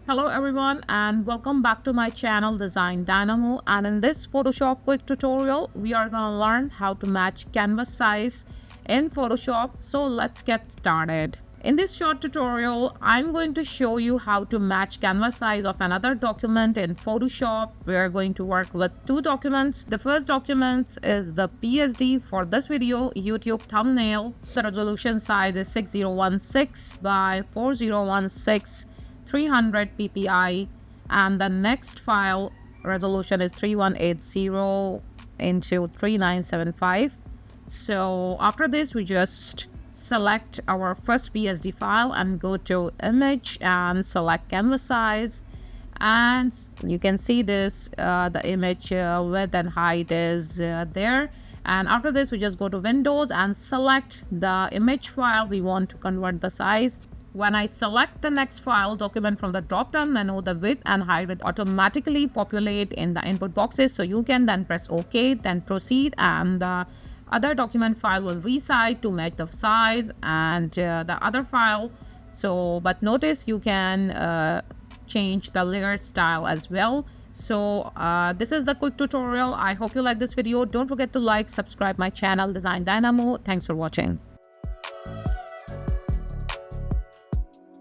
Hello everyone and welcome back to my channel Design Dynamo, and in this Photoshop quick tutorial we are going to learn how to match canvas size in Photoshop. So let's get started. In this short tutorial I'm going to show you how to match canvas size of another document in Photoshop. We are going to work with two documents. The first document is the PSD for this video, YouTube thumbnail. The resolution size is 6016 by 4016 300 ppi, and the next file resolution is 3180 into 3975. So after this we just select our first PSD file and go to image and select canvas size, and you can see this the image width and height is there. And after this we just go to Windows and select the image file we want to convert the size. When I select the next file document from the drop down menu, the width and height will automatically populate in the input boxes. So you can then press OK, then proceed, and the other document file will resize to match the size and the other file. So but notice you can change the layer style as well. So this is the quick tutorial. I hope you like this video. Don't forget to like, subscribe my channel Design Dynamo. Thanks for watching.